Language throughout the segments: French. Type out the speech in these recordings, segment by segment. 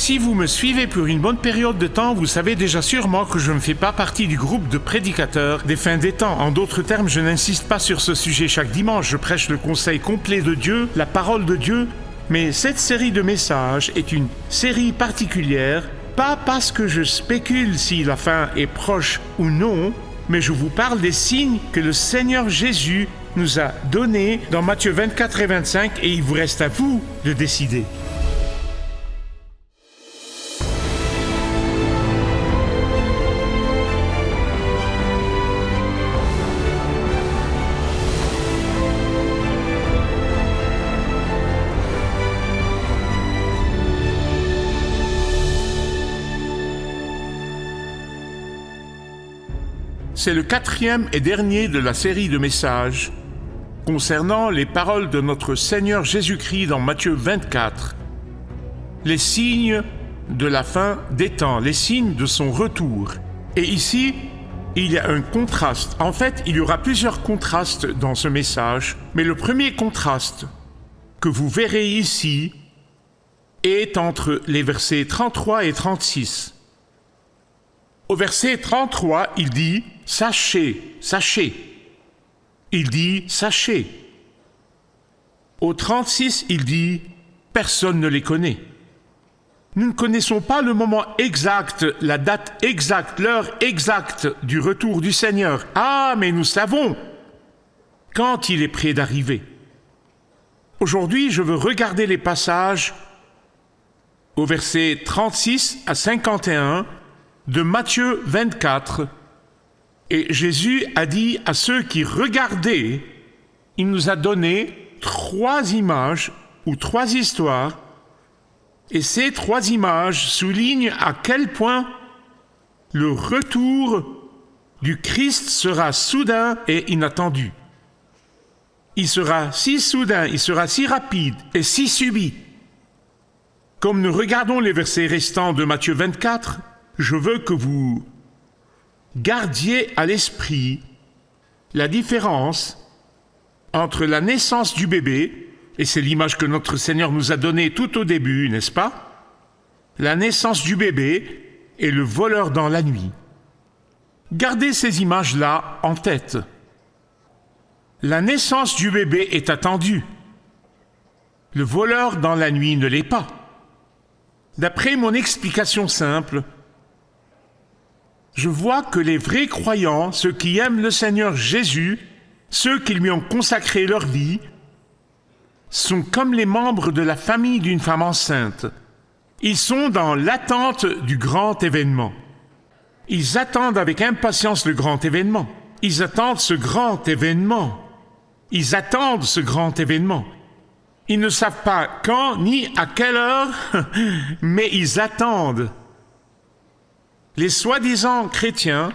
Si vous me suivez pour une bonne période de temps, vous savez déjà sûrement que je ne fais pas partie du groupe de prédicateurs des fins des temps. En d'autres termes, je n'insiste pas sur ce sujet chaque dimanche. Je prêche le conseil complet de Dieu, la parole de Dieu. Mais cette série de messages est une série particulière, pas parce que je spécule si la fin est proche ou non, mais je vous parle des signes que le Seigneur Jésus nous a donnés dans Matthieu 24 et 25, et il vous reste à vous de décider. C'est le 4e et dernier de la série de messages concernant les paroles de notre Seigneur Jésus-Christ dans Matthieu 24. Les signes de la fin des temps, les signes de son retour. Et ici, il y a un contraste. En fait, il y aura plusieurs contrastes dans ce message, mais le premier contraste que vous verrez ici est entre les versets 33 et 36. Au verset 33, il dit « Sachez, sachez ». Il dit « Sachez ». Au 36, il dit « Personne ne les connaît ». Nous ne connaissons pas le moment exact, la date exacte, l'heure exacte du retour du Seigneur. Ah, mais nous savons quand il est prêt d'arriver. Aujourd'hui, je veux regarder les passages au verset 36 à 51 de Matthieu 24, et Jésus a dit à ceux qui regardaient, il nous a donné 3 images ou 3 histoires, et ces 3 images soulignent à quel point le retour du Christ sera soudain et inattendu. Il sera si soudain, il sera si rapide et si subit. Comme nous regardons les versets restants de Matthieu 24, je veux que vous gardiez à l'esprit la différence entre la naissance du bébé, et c'est l'image que notre Seigneur nous a donnée tout au début, n'est-ce pas? La naissance du bébé et le voleur dans la nuit. Gardez ces images-là en tête. La naissance du bébé est attendue. Le voleur dans la nuit ne l'est pas. D'après mon explication simple, je vois que les vrais croyants, ceux qui aiment le Seigneur Jésus, ceux qui lui ont consacré leur vie, sont comme les membres de la famille d'une femme enceinte. Ils sont dans l'attente du grand événement. Ils attendent avec impatience le grand événement. Ils attendent ce grand événement. Ils attendent ce grand événement. Ils ne savent pas quand ni à quelle heure, mais ils attendent. Les soi-disant chrétiens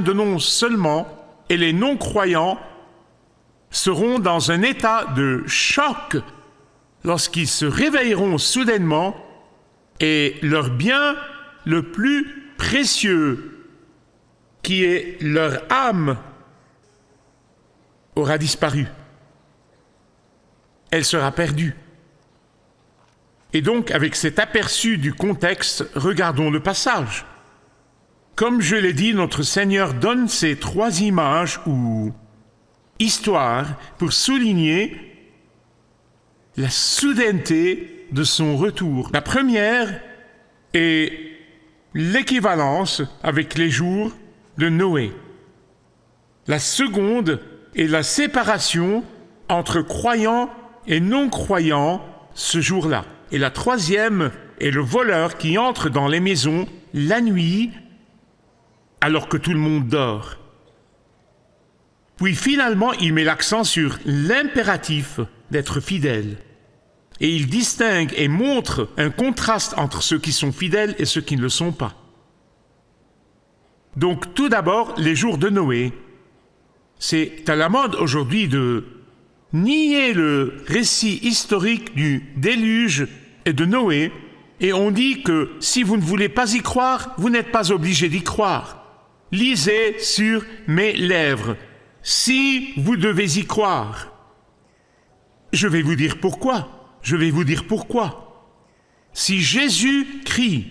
de nom seulement, et les non-croyants seront dans un état de choc lorsqu'ils se réveilleront soudainement et leur bien le plus précieux, qui est leur âme, aura disparu. Elle sera perdue. Et donc, avec cet aperçu du contexte, regardons le passage. Comme je l'ai dit, notre Seigneur donne ces 3 images ou histoires pour souligner la soudaineté de son retour. La première est l'équivalence avec les jours de Noé. La seconde est la séparation entre croyants et non-croyants ce jour-là. Et la troisième est le voleur qui entre dans les maisons la nuit alors que tout le monde dort. Puis finalement, il met l'accent sur l'impératif d'être fidèle. Et il distingue et montre un contraste entre ceux qui sont fidèles et ceux qui ne le sont pas. Donc tout d'abord, les jours de Noé. C'est à la mode aujourd'hui de nier le récit historique du déluge et de Noé, et on dit que si vous ne voulez pas y croire, vous n'êtes pas obligé d'y croire. Lisez sur mes lèvres, si vous devez y croire. Je vais vous dire pourquoi. Si Jésus-Christ,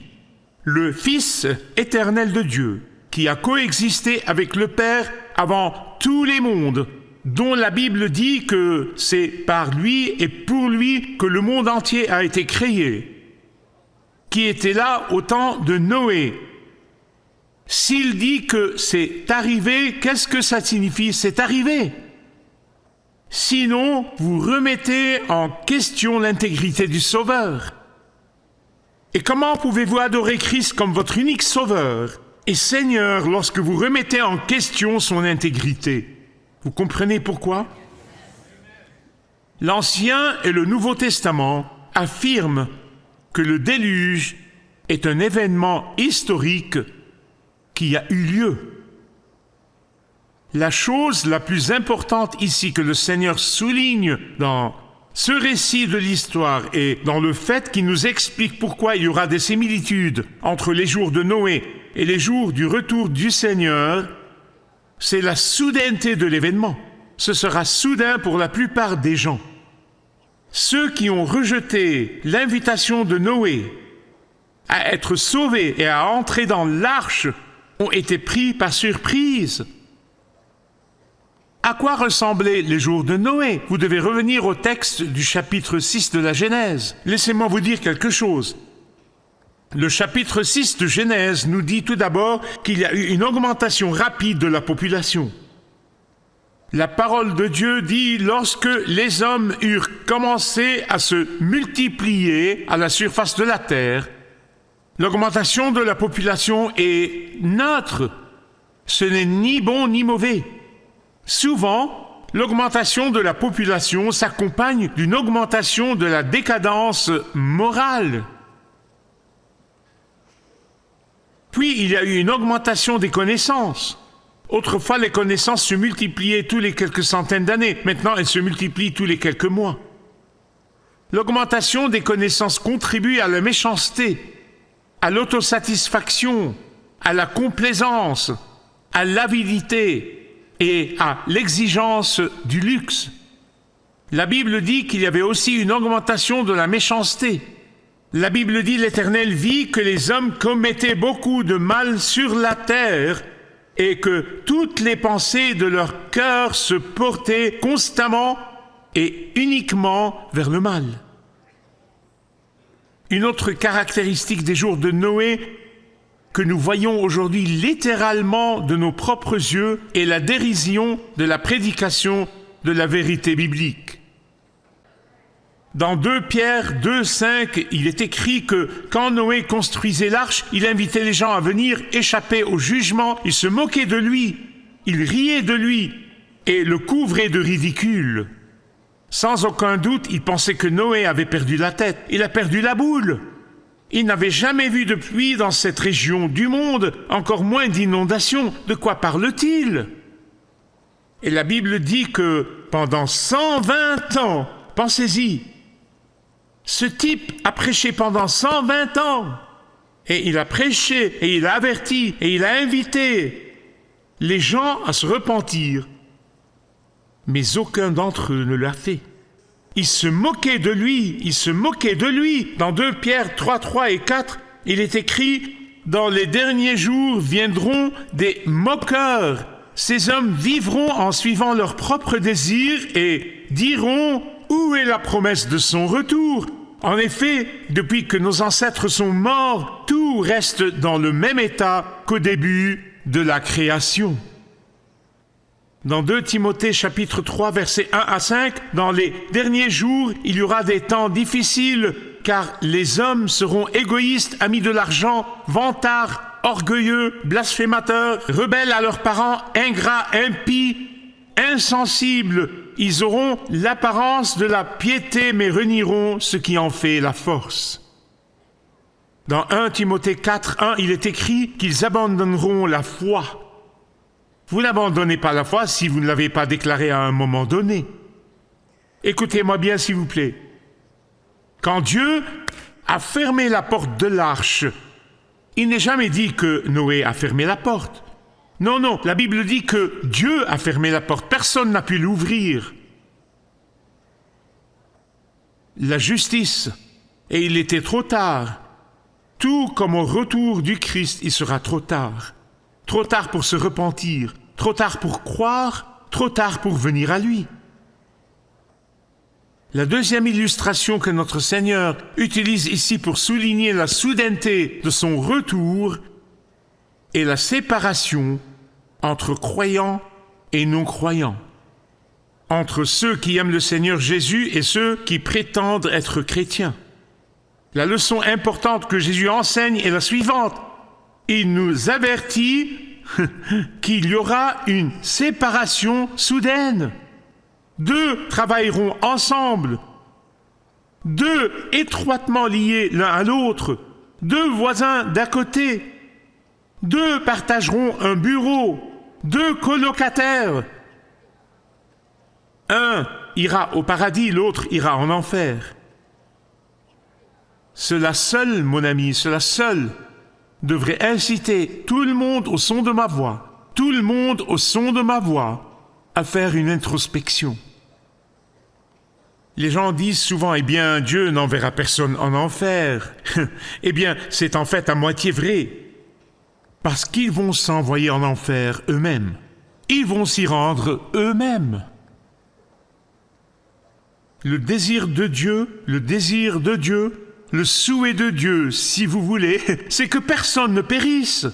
le Fils éternel de Dieu, qui a coexisté avec le Père avant tous les mondes, dont la Bible dit que c'est par lui et pour lui que le monde entier a été créé, qui était là au temps de Noé. S'il dit que c'est arrivé, qu'est-ce que ça signifie? C'est arrivé. Sinon, vous remettez en question l'intégrité du Sauveur. Et comment pouvez-vous adorer Christ comme votre unique Sauveur et Seigneur lorsque vous remettez en question son intégrité? Vous comprenez pourquoi? L'Ancien et le Nouveau Testament affirment que le déluge est un événement historique qui a eu lieu. La chose la plus importante ici que le Seigneur souligne dans ce récit de l'histoire et dans le fait qu'il nous explique pourquoi il y aura des similitudes entre les jours de Noé et les jours du retour du Seigneur, c'est la soudaineté de l'événement. Ce sera soudain pour la plupart des gens. Ceux qui ont rejeté l'invitation de Noé à être sauvés et à entrer dans l'arche ont été pris par surprise. À quoi ressemblaient les jours de Noé? Vous devez revenir au texte du chapitre 6 de la Genèse. Laissez-moi vous dire quelque chose. Le chapitre 6 de Genèse nous dit tout d'abord qu'il y a eu une augmentation rapide de la population. La parole de Dieu dit « Lorsque les hommes eurent commencé à se multiplier à la surface de la terre, l'augmentation de la population est neutre. Ce n'est ni bon ni mauvais. Souvent, l'augmentation de la population s'accompagne d'une augmentation de la décadence morale. Puis, il y a eu une augmentation des connaissances. Autrefois, les connaissances se multipliaient tous les quelques centaines d'années. Maintenant, elles se multiplient tous les quelques mois. L'augmentation des connaissances contribue à la méchanceté, à l'autosatisfaction, à la complaisance, à l'avidité et à l'exigence du luxe. La Bible dit qu'il y avait aussi une augmentation de la méchanceté. La Bible dit l'Éternel vit que les hommes commettaient beaucoup de mal sur la terre et que toutes les pensées de leur cœur se portaient constamment et uniquement vers le mal. Une autre caractéristique des jours de Noé que nous voyons aujourd'hui littéralement de nos propres yeux est la dérision de la prédication de la vérité biblique. Dans 2 Pierre 2,5, il est écrit que quand Noé construisait l'arche, il invitait les gens à venir échapper au jugement, il se moquait de lui, il riait de lui et le couvrait de ridicule. Sans aucun doute, il pensait que Noé avait perdu la tête, il a perdu la boule. Il n'avait jamais vu de pluie dans cette région du monde, encore moins d'inondations. De quoi parle-t-il? Et la Bible dit que pendant 120 ans, pensez-y, ce type a prêché pendant 120 ans. Et il a prêché, et il a averti, et il a invité les gens à se repentir. Mais aucun d'entre eux ne l'a fait. Il se moquait de lui, il se moquait de lui. Dans 2 Pierre 3, 3 et 4, il est écrit « Dans les derniers jours viendront des moqueurs. Ces hommes vivront en suivant leurs propres désirs et diront « Où est la promesse de son retour ?» En effet, depuis que nos ancêtres sont morts, tout reste dans le même état qu'au début de la création. Dans 2 Timothée chapitre 3 versets 1 à 5, dans les derniers jours, il y aura des temps difficiles, car les hommes seront égoïstes, amis de l'argent, vantards, orgueilleux, blasphémateurs, rebelles à leurs parents, ingrats, impies, insensibles. Ils auront l'apparence de la piété, mais renieront ce qui en fait la force. Dans 1 Timothée 4, 1, il est écrit qu'ils abandonneront la foi. Vous n'abandonnez pas la foi si vous ne l'avez pas déclarée à un moment donné. Écoutez-moi bien, s'il vous plaît. Quand Dieu a fermé la porte de l'arche, il n'est jamais dit que Noé a fermé la porte. Non, non, la Bible dit que Dieu a fermé la porte. Personne n'a pu l'ouvrir. La justice Et il était trop tard. Tout comme au retour du Christ, il sera trop tard. Trop tard pour se repentir, trop tard pour croire, trop tard pour venir à lui. La deuxième illustration que notre Seigneur utilise ici pour souligner la soudaineté de son retour est la séparation entre croyants et non-croyants, entre ceux qui aiment le Seigneur Jésus et ceux qui prétendent être chrétiens. La leçon importante que Jésus enseigne est la suivante. Il nous avertit qu'il y aura une séparation soudaine. Deux travailleront ensemble, deux étroitement liés l'un à l'autre, deux voisins d'à côté, deux partageront un bureau, deux colocataires. Un ira au paradis, l'autre ira en enfer. Cela seul, mon ami, cela seul devrait inciter tout le monde au son de ma voix, tout le monde au son de ma voix, à faire une introspection. Les gens disent souvent, eh bien, Dieu n'enverra personne en enfer. Eh bien, c'est en fait à moitié vrai, parce qu'ils vont s'envoyer en enfer eux-mêmes. Ils vont s'y rendre eux-mêmes. Le désir de Dieu, le souhait de Dieu, si vous voulez, c'est que personne ne périsse.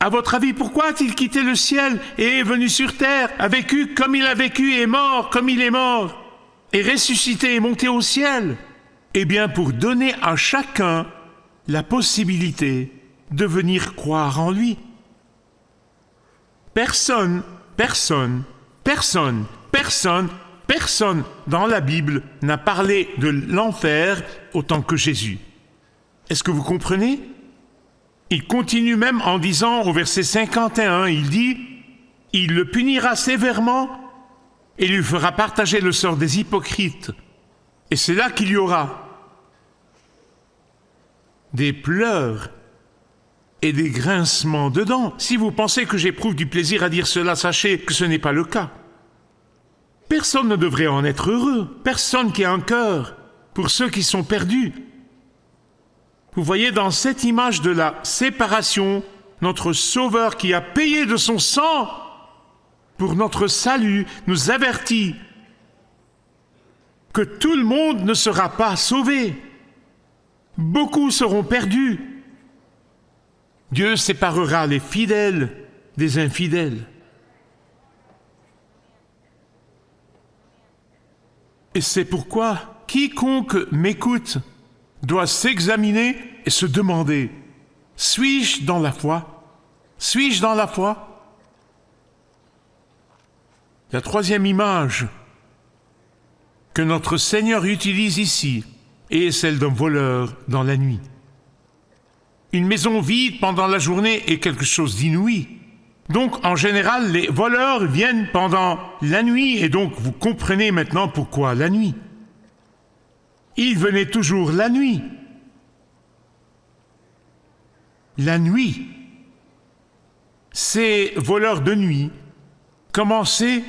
À votre avis, pourquoi a-t-il quitté le ciel et est venu sur terre, a vécu comme il a vécu et est mort comme il est mort, et ressuscité et monté au ciel? Eh bien, pour donner à chacun la possibilité de venir croire en lui. Personne dans la Bible n'a parlé de l'enfer autant que Jésus. Est-ce que vous comprenez? Il continue même en disant au verset 51, il dit « Il le punira sévèrement et lui fera partager le sort des hypocrites. Et c'est là qu'il y aura des pleurs et des grincements de dents. Si vous pensez que j'éprouve du plaisir à dire cela, sachez que ce n'est pas le cas. Personne ne devrait en être heureux, personne qui a un cœur pour ceux qui sont perdus. Vous voyez dans cette image de la séparation, notre Sauveur qui a payé de son sang pour notre salut nous avertit que tout le monde ne sera pas sauvé. Beaucoup seront perdus. Dieu séparera les fidèles des infidèles. Et c'est pourquoi quiconque m'écoute doit s'examiner et se demander, suis-je dans la foi? Suis-je dans la foi? La troisième image que notre Seigneur utilise ici est celle d'un voleur dans la nuit. Une maison vide pendant la journée est quelque chose d'inouï. Donc, en général, les voleurs viennent pendant la nuit, et donc vous comprenez maintenant pourquoi la nuit. Ils venaient toujours la nuit. La nuit. Ces voleurs de nuit commençaient,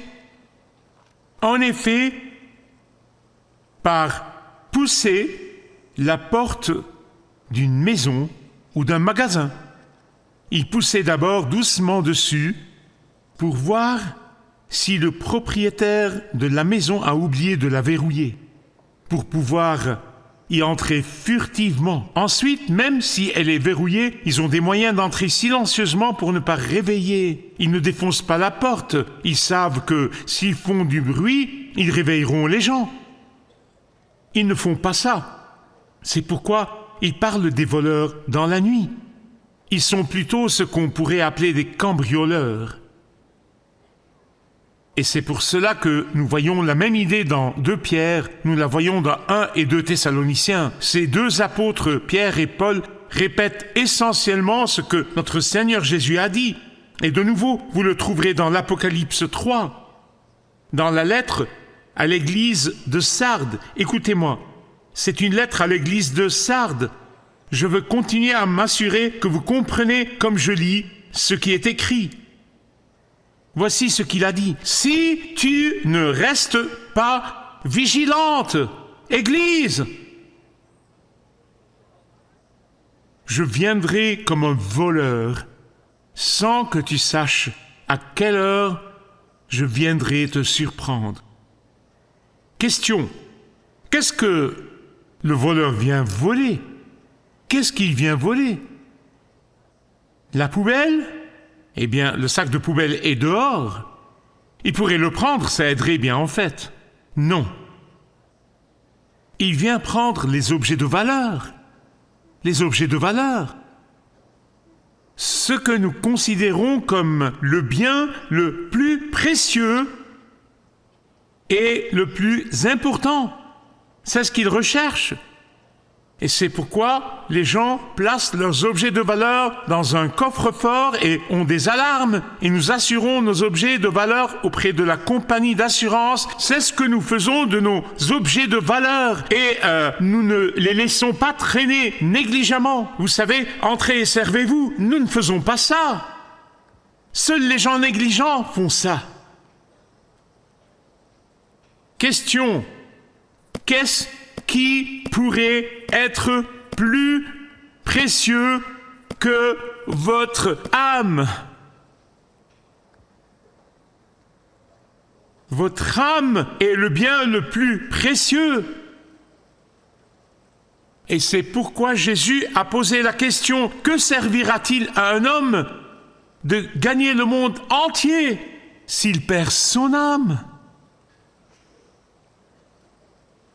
en effet, par pousser la porte d'une maison ou d'un magasin. Ils poussaient d'abord doucement dessus pour voir si le propriétaire de la maison a oublié de la verrouiller, pour pouvoir y entrer furtivement. Ensuite, même si elle est verrouillée, ils ont des moyens d'entrer silencieusement pour ne pas réveiller. Ils ne défoncent pas la porte. Ils savent que s'ils font du bruit, ils réveilleront les gens. Ils ne font pas ça. C'est pourquoi ils parlent des voleurs dans la nuit. Ils sont plutôt ce qu'on pourrait appeler des cambrioleurs. Et c'est pour cela que nous voyons la même idée dans 2 Pierre, nous la voyons dans 1 et 2 Thessaloniciens. Ces 2 apôtres, Pierre et Paul, répètent essentiellement ce que notre Seigneur Jésus a dit. Et de nouveau, vous le trouverez dans l'Apocalypse 3, dans la lettre à l'église de Sardes. Écoutez-moi, c'est une lettre à l'église de Sardes. Je veux continuer à m'assurer que vous comprenez, comme je lis, ce qui est écrit. Voici ce qu'il a dit. « Si tu ne restes pas vigilante, Église, je viendrai comme un voleur, sans que tu saches à quelle heure je viendrai te surprendre. Question, qu'est-ce que le voleur vient voler? Qu'est-ce qu'il vient voler? La poubelle? Eh bien, le sac de poubelle est dehors. Il pourrait le prendre, ça aiderait bien en fait. Non. Il vient prendre les objets de valeur. Les objets de valeur. Ce que nous considérons comme le bien le plus précieux et le plus important. C'est ce qu'il recherche. Et c'est pourquoi les gens placent leurs objets de valeur dans un coffre-fort et ont des alarmes. Et nous assurons nos objets de valeur auprès de la compagnie d'assurance. C'est ce que nous faisons de nos objets de valeur. Et nous ne les laissons pas traîner négligemment. Vous savez, entrez et servez-vous. Nous ne faisons pas ça. Seuls les gens négligents font ça. Question. Qu'est-ce qui pourrait être plus précieux que votre âme? Votre âme est le bien le plus précieux. Et c'est pourquoi Jésus a posé la question, que servira-t-il à un homme de gagner le monde entier s'il perd son âme?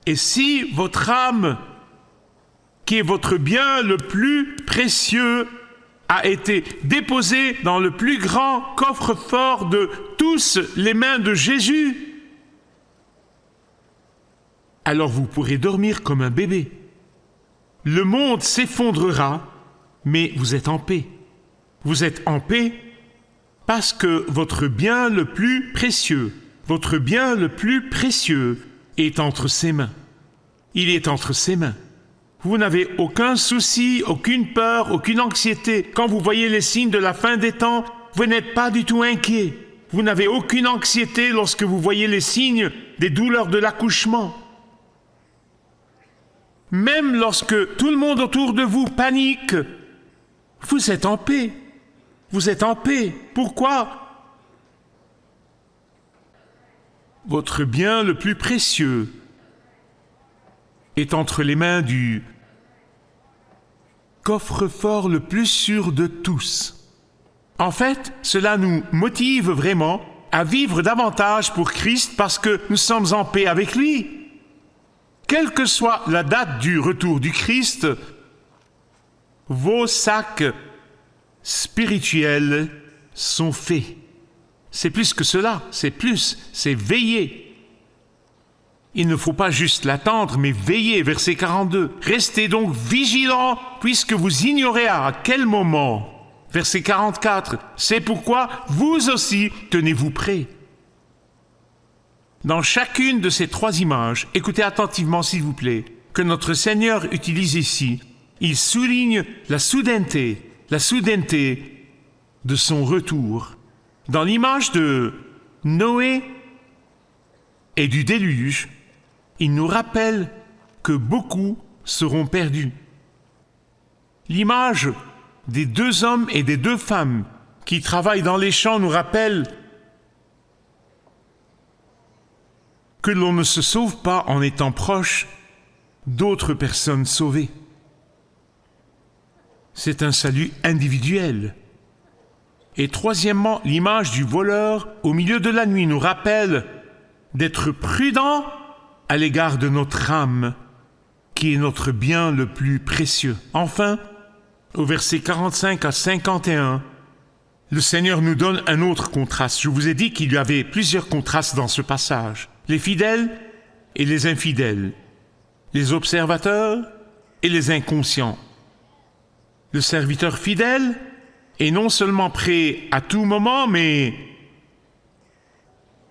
Et si votre âme, qui est votre bien le plus précieux, a été déposée dans le plus grand coffre-fort de tous les mains de Jésus, alors vous pourrez dormir comme un bébé. Le monde s'effondrera, mais vous êtes en paix. Vous êtes en paix parce que votre bien le plus précieux, votre bien le plus précieux est entre ses mains. Il est entre ses mains. Vous n'avez aucun souci, aucune peur, aucune anxiété. Quand vous voyez les signes de la fin des temps, vous n'êtes pas du tout inquiet. Vous n'avez aucune anxiété lorsque vous voyez les signes des douleurs de l'accouchement. Même lorsque tout le monde autour de vous panique, vous êtes en paix. Vous êtes en paix. Pourquoi? Votre bien le plus précieux est entre les mains du coffre-fort le plus sûr de tous. En fait, cela nous motive vraiment à vivre davantage pour Christ parce que nous sommes en paix avec lui. Quelle que soit la date du retour du Christ, vos sacs spirituels sont faits. C'est plus que cela, c'est veiller. Il ne faut pas juste l'attendre, mais veiller, verset 42. Restez donc vigilants, puisque vous ignorez à quel moment. Verset 44. C'est pourquoi vous aussi tenez-vous prêts. Dans chacune de ces trois images, écoutez attentivement s'il vous plaît, que notre Seigneur utilise ici, il souligne la soudaineté de son retour. Dans l'image de Noé et du déluge, il nous rappelle que beaucoup seront perdus. L'image des deux hommes et des deux femmes qui travaillent dans les champs nous rappelle que l'on ne se sauve pas en étant proche d'autres personnes sauvées. C'est un salut individuel. Et troisièmement, l'image du voleur au milieu de la nuit nous rappelle d'être prudent à l'égard de notre âme, qui est notre bien le plus précieux. Enfin, au verset 45 à 51, le Seigneur nous donne un autre contraste. Je vous ai dit qu'il y avait plusieurs contrastes dans ce passage. Les fidèles et les infidèles, les observateurs et les inconscients. Le serviteur fidèle est non seulement prêt à tout moment, mais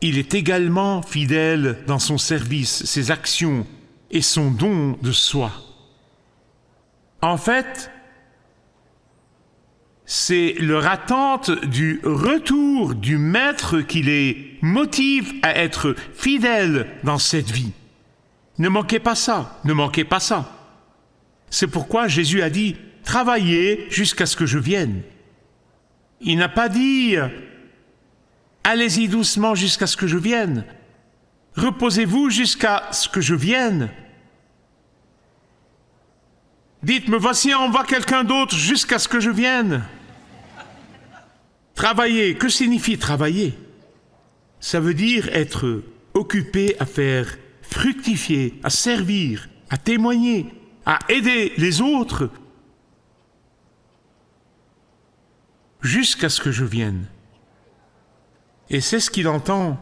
il est également fidèle dans son service, ses actions et son don de soi. En fait, c'est leur attente du retour du Maître qui les motive à être fidèles dans cette vie. Ne manquez pas ça, ne manquez pas ça. C'est pourquoi Jésus a dit « Travaillez jusqu'à ce que je vienne ». Il n'a pas dit « Allez-y doucement jusqu'à ce que je vienne ». Reposez-vous jusqu'à ce que je vienne. Dites, me voici, envoie quelqu'un d'autre jusqu'à ce que je vienne. Travailler, que signifie travailler? Ça veut dire être occupé à faire fructifier, à servir, à témoigner, à aider les autres jusqu'à ce que je vienne. Et c'est ce qu'il entend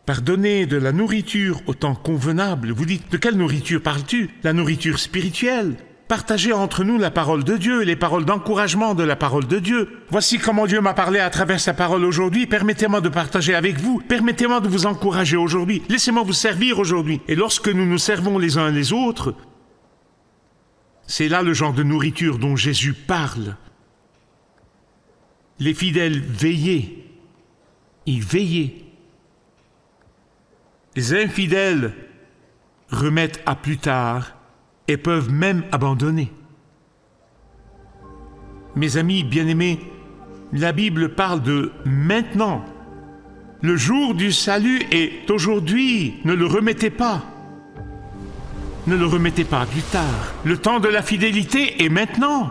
par donner de la nourriture au temps convenable. Vous dites, de quelle nourriture parles-tu? La nourriture spirituelle. Partagez entre nous la parole de Dieu, les paroles d'encouragement de la parole de Dieu. Voici comment Dieu m'a parlé à travers sa parole aujourd'hui. Permettez-moi de partager avec vous. Permettez-moi de vous encourager aujourd'hui. Laissez-moi vous servir aujourd'hui. Et lorsque nous nous servons les uns les autres, c'est là le genre de nourriture dont Jésus parle. Les fidèles veillaient. Ils veillaient. Les infidèles remettent à plus tard et peuvent même abandonner. Mes amis bien-aimés, la Bible parle de maintenant. Le jour du salut est aujourd'hui. Ne le remettez pas. Ne le remettez pas plus tard. Le temps de la fidélité est maintenant.